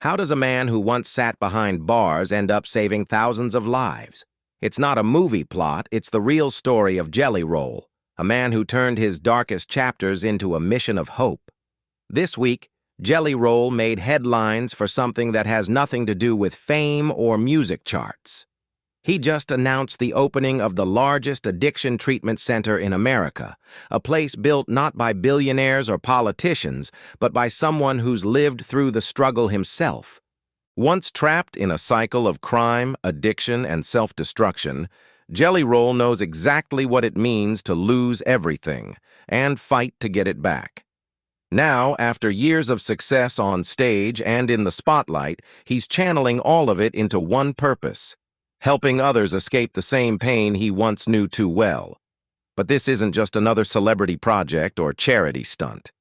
How does a man who once sat behind bars end up saving thousands of lives? It's not a movie plot, it's the real story of Jelly Roll, a man who turned his darkest chapters into a mission of hope. This week, Jelly Roll made headlines for something that has nothing to do with fame or music charts. He just announced the opening of the largest addiction treatment center in America, a place built not by billionaires or politicians, but by someone who's lived through the struggle himself. Once trapped in a cycle of crime, addiction, and self-destruction, Jelly Roll knows exactly what it means to lose everything and fight to get it back. Now, after years of success on stage and in the spotlight, he's channeling all of it into one purpose: helping others escape the same pain he once knew too well. But this isn't just another celebrity project or charity stunt.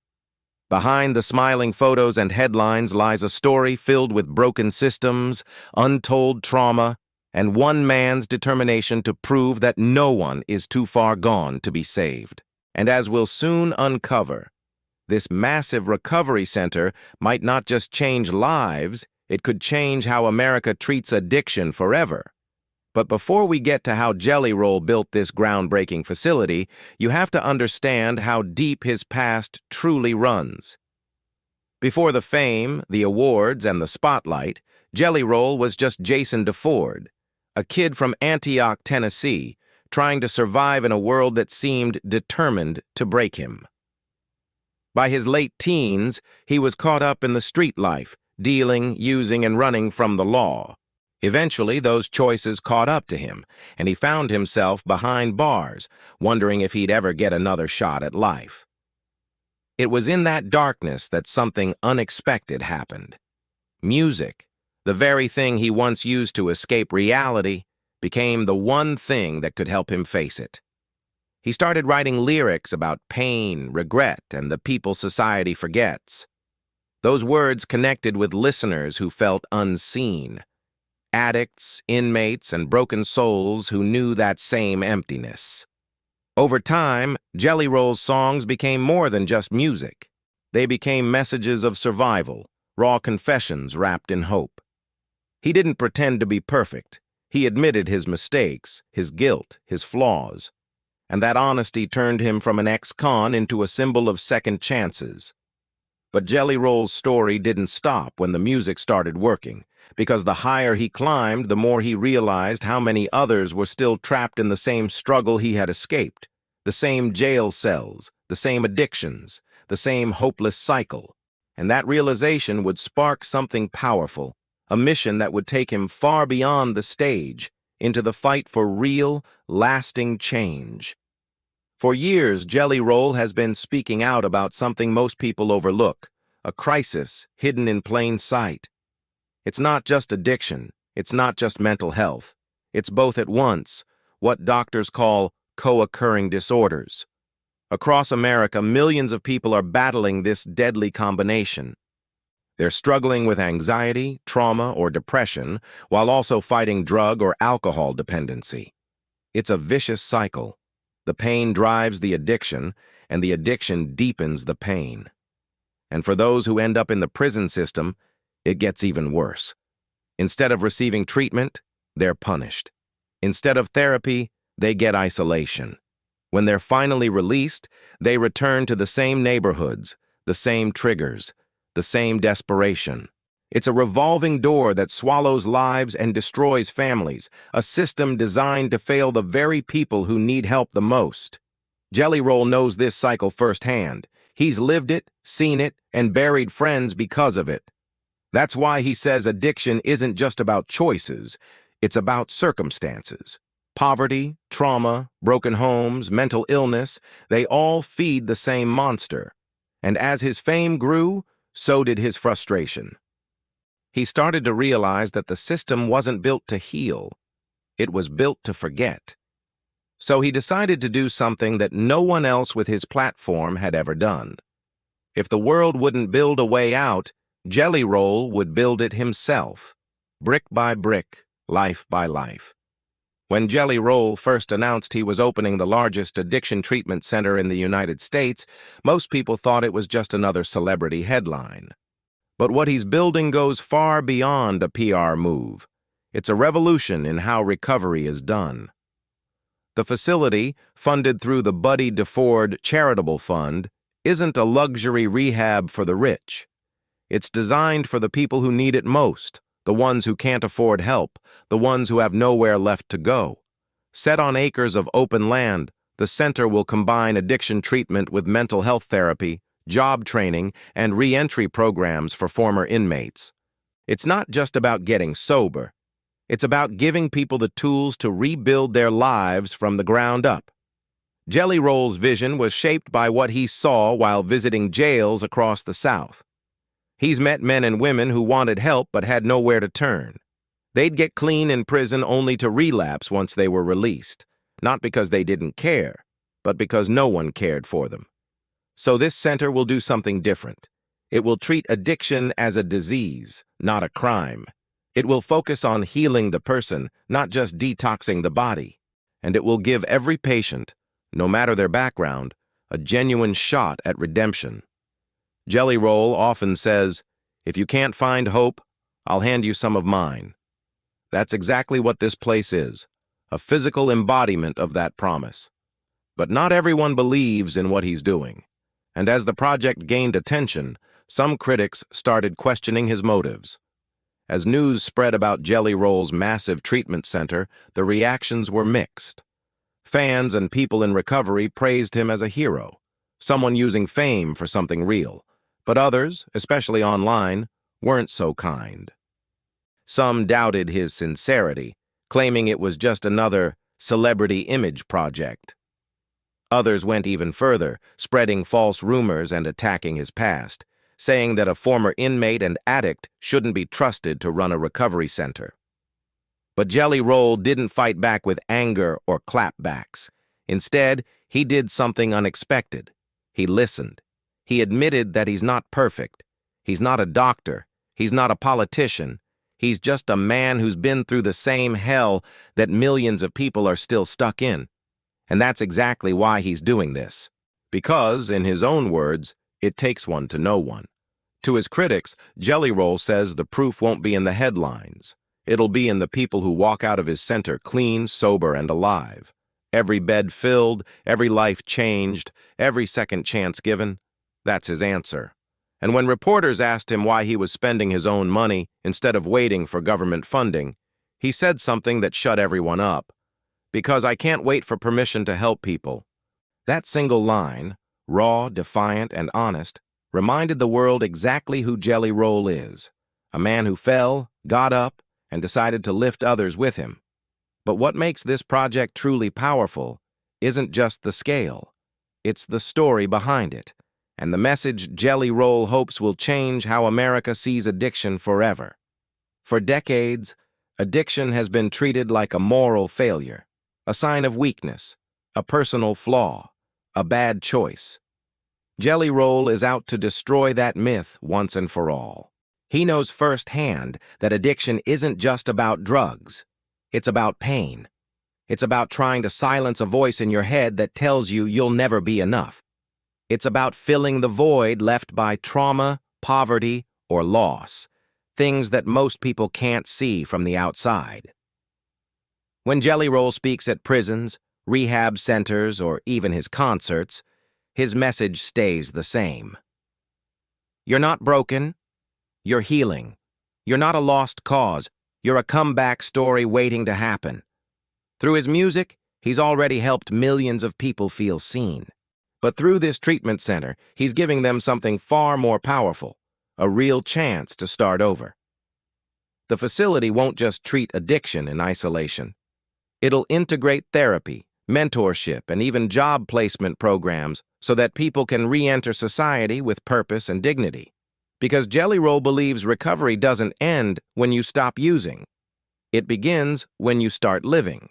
Behind the smiling photos and headlines lies a story filled with broken systems, untold trauma, and one man's determination to prove that no one is too far gone to be saved. And as we'll soon uncover, this massive recovery center might not just change lives, it could change how America treats addiction forever. But before we get to how Jelly Roll built this groundbreaking facility, you have to understand how deep his past truly runs. Before the fame, the awards, and the spotlight, Jelly Roll was just Jason DeFord, a kid from Antioch, Tennessee, trying to survive in a world that seemed determined to break him. By his late teens, he was caught up in the street life, dealing, using, and running from the law. Eventually, those choices caught up to him, and he found himself behind bars, wondering if he'd ever get another shot at life. It was in that darkness that something unexpected happened. Music, the very thing he once used to escape reality, became the one thing that could help him face it. He started writing lyrics about pain, regret, and the people society forgets. Those words connected with listeners who felt unseen. Addicts, inmates, and broken souls who knew that same emptiness. Over time, Jelly Roll's songs became more than just music. They became messages of survival, raw confessions wrapped in hope. He didn't pretend to be perfect. He admitted his mistakes, his guilt, his flaws. And that honesty turned him from an ex-con into a symbol of second chances. But Jelly Roll's story didn't stop when the music started working, because the higher he climbed, the more he realized how many others were still trapped in the same struggle he had escaped, the same jail cells, the same addictions, the same hopeless cycle. And that realization would spark something powerful, a mission that would take him far beyond the stage, into the fight for real, lasting change. For years, Jelly Roll has been speaking out about something most people overlook, a crisis hidden in plain sight. It's not just addiction, it's not just mental health. It's both at once, what doctors call co-occurring disorders. Across America, millions of people are battling this deadly combination. They're struggling with anxiety, trauma, or depression, while also fighting drug or alcohol dependency. It's a vicious cycle. The pain drives the addiction, and the addiction deepens the pain. And for those who end up in the prison system, it gets even worse. Instead of receiving treatment, they're punished. Instead of therapy, they get isolation. When they're finally released, they return to the same neighborhoods, the same triggers, the same desperation. It's a revolving door that swallows lives and destroys families, a system designed to fail the very people who need help the most. Jelly Roll knows this cycle firsthand. He's lived it, seen it, and buried friends because of it. That's why he says addiction isn't just about choices, it's about circumstances. Poverty, trauma, broken homes, mental illness, they all feed the same monster. And as his fame grew, so did his frustration. He started to realize that the system wasn't built to heal, it was built to forget. So he decided to do something that no one else with his platform had ever done. If the world wouldn't build a way out, Jelly Roll would build it himself, brick by brick, life by life. When Jelly Roll first announced he was opening the largest addiction treatment center in the United States, most people thought it was just another celebrity headline. But what he's building goes far beyond a PR move. It's a revolution in how recovery is done. The facility, funded through the Buddy DeFord Charitable Fund, isn't a luxury rehab for the rich. It's designed for the people who need it most, the ones who can't afford help, the ones who have nowhere left to go. Set on acres of open land, the center will combine addiction treatment with mental health therapy, job training, and re-entry programs for former inmates. It's not just about getting sober. It's about giving people the tools to rebuild their lives from the ground up. Jelly Roll's vision was shaped by what he saw while visiting jails across the South. He's met men and women who wanted help but had nowhere to turn. They'd get clean in prison only to relapse once they were released, not because they didn't care, but because no one cared for them. So this center will do something different. It will treat addiction as a disease, not a crime. It will focus on healing the person, not just detoxing the body. And it will give every patient, no matter their background, a genuine shot at redemption. Jelly Roll often says, "If you can't find hope, I'll hand you some of mine." That's exactly what this place is, a physical embodiment of that promise. But not everyone believes in what he's doing. And as the project gained attention, some critics started questioning his motives. As news spread about Jelly Roll's massive treatment center, the reactions were mixed. Fans and people in recovery praised him as a hero, someone using fame for something real. But others, especially online, weren't so kind. Some doubted his sincerity, claiming it was just another celebrity image project. Others went even further, spreading false rumors and attacking his past, saying that a former inmate and addict shouldn't be trusted to run a recovery center. But Jelly Roll didn't fight back with anger or clapbacks. Instead, he did something unexpected. He listened. He admitted that he's not perfect. He's not a doctor. He's not a politician. He's just a man who's been through the same hell that millions of people are still stuck in. And that's exactly why he's doing this. Because, in his own words, it takes one to know one. To his critics, Jelly Roll says the proof won't be in the headlines. It'll be in the people who walk out of his center clean, sober, and alive. Every bed filled, every life changed, every second chance given. That's his answer. And when reporters asked him why he was spending his own money instead of waiting for government funding, he said something that shut everyone up. "Because I can't wait for permission to help people." That single line, raw, defiant, and honest, reminded the world exactly who Jelly Roll is. A man who fell, got up, and decided to lift others with him. But what makes this project truly powerful isn't just the scale. It's the story behind it, and the message Jelly Roll hopes will change how America sees addiction forever. For decades, addiction has been treated like a moral failure, a sign of weakness, a personal flaw, a bad choice. Jelly Roll is out to destroy that myth once and for all. He knows firsthand that addiction isn't just about drugs. It's about pain. It's about trying to silence a voice in your head that tells you you'll never be enough. It's about filling the void left by trauma, poverty, or loss, things that most people can't see from the outside. When Jelly Roll speaks at prisons, rehab centers, or even his concerts, his message stays the same. You're not broken. You're healing. You're not a lost cause. You're a comeback story waiting to happen. Through his music, he's already helped millions of people feel seen. But through this treatment center, he's giving them something far more powerful, a real chance to start over. The facility won't just treat addiction in isolation. It'll integrate therapy, mentorship, and even job placement programs so that people can re-enter society with purpose and dignity. Because Jelly Roll believes recovery doesn't end when you stop using. It begins when you start living.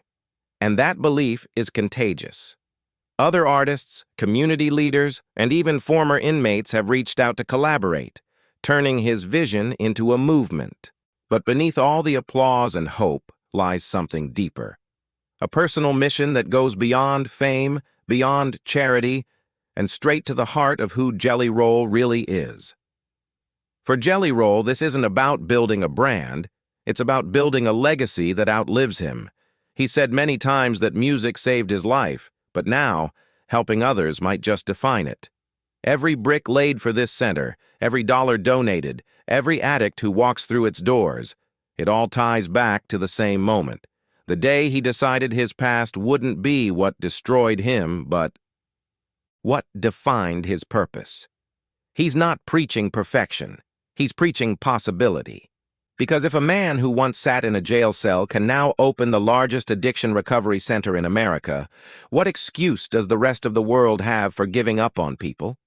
And that belief is contagious. Other artists, community leaders, and even former inmates have reached out to collaborate, turning his vision into a movement. But beneath all the applause and hope lies something deeper. A personal mission that goes beyond fame, beyond charity, and straight to the heart of who Jelly Roll really is. For Jelly Roll, this isn't about building a brand. It's about building a legacy that outlives him. He said many times that music saved his life, but now, helping others might just define it. Every brick laid for this center, every dollar donated, every addict who walks through its doors, it all ties back to the same moment. The day he decided his past wouldn't be what destroyed him, but what defined his purpose. He's not preaching perfection. He's preaching possibility. Because if a man who once sat in a jail cell can now open the largest addiction recovery center in America, what excuse does the rest of the world have for giving up on people?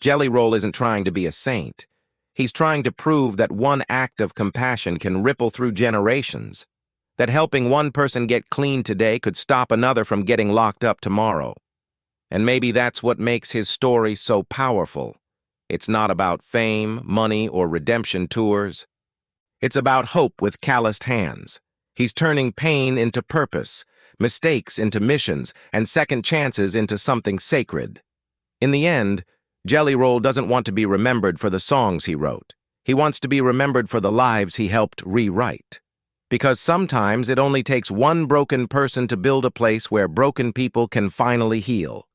Jelly Roll isn't trying to be a saint. He's trying to prove that one act of compassion can ripple through generations, that helping one person get clean today could stop another from getting locked up tomorrow. And maybe that's what makes his story so powerful. It's not about fame, money, or redemption tours. It's about hope with calloused hands. He's turning pain into purpose, mistakes into missions, and second chances into something sacred. In the end, Jelly Roll doesn't want to be remembered for the songs he wrote. He wants to be remembered for the lives he helped rewrite. Because sometimes it only takes one broken person to build a place where broken people can finally heal.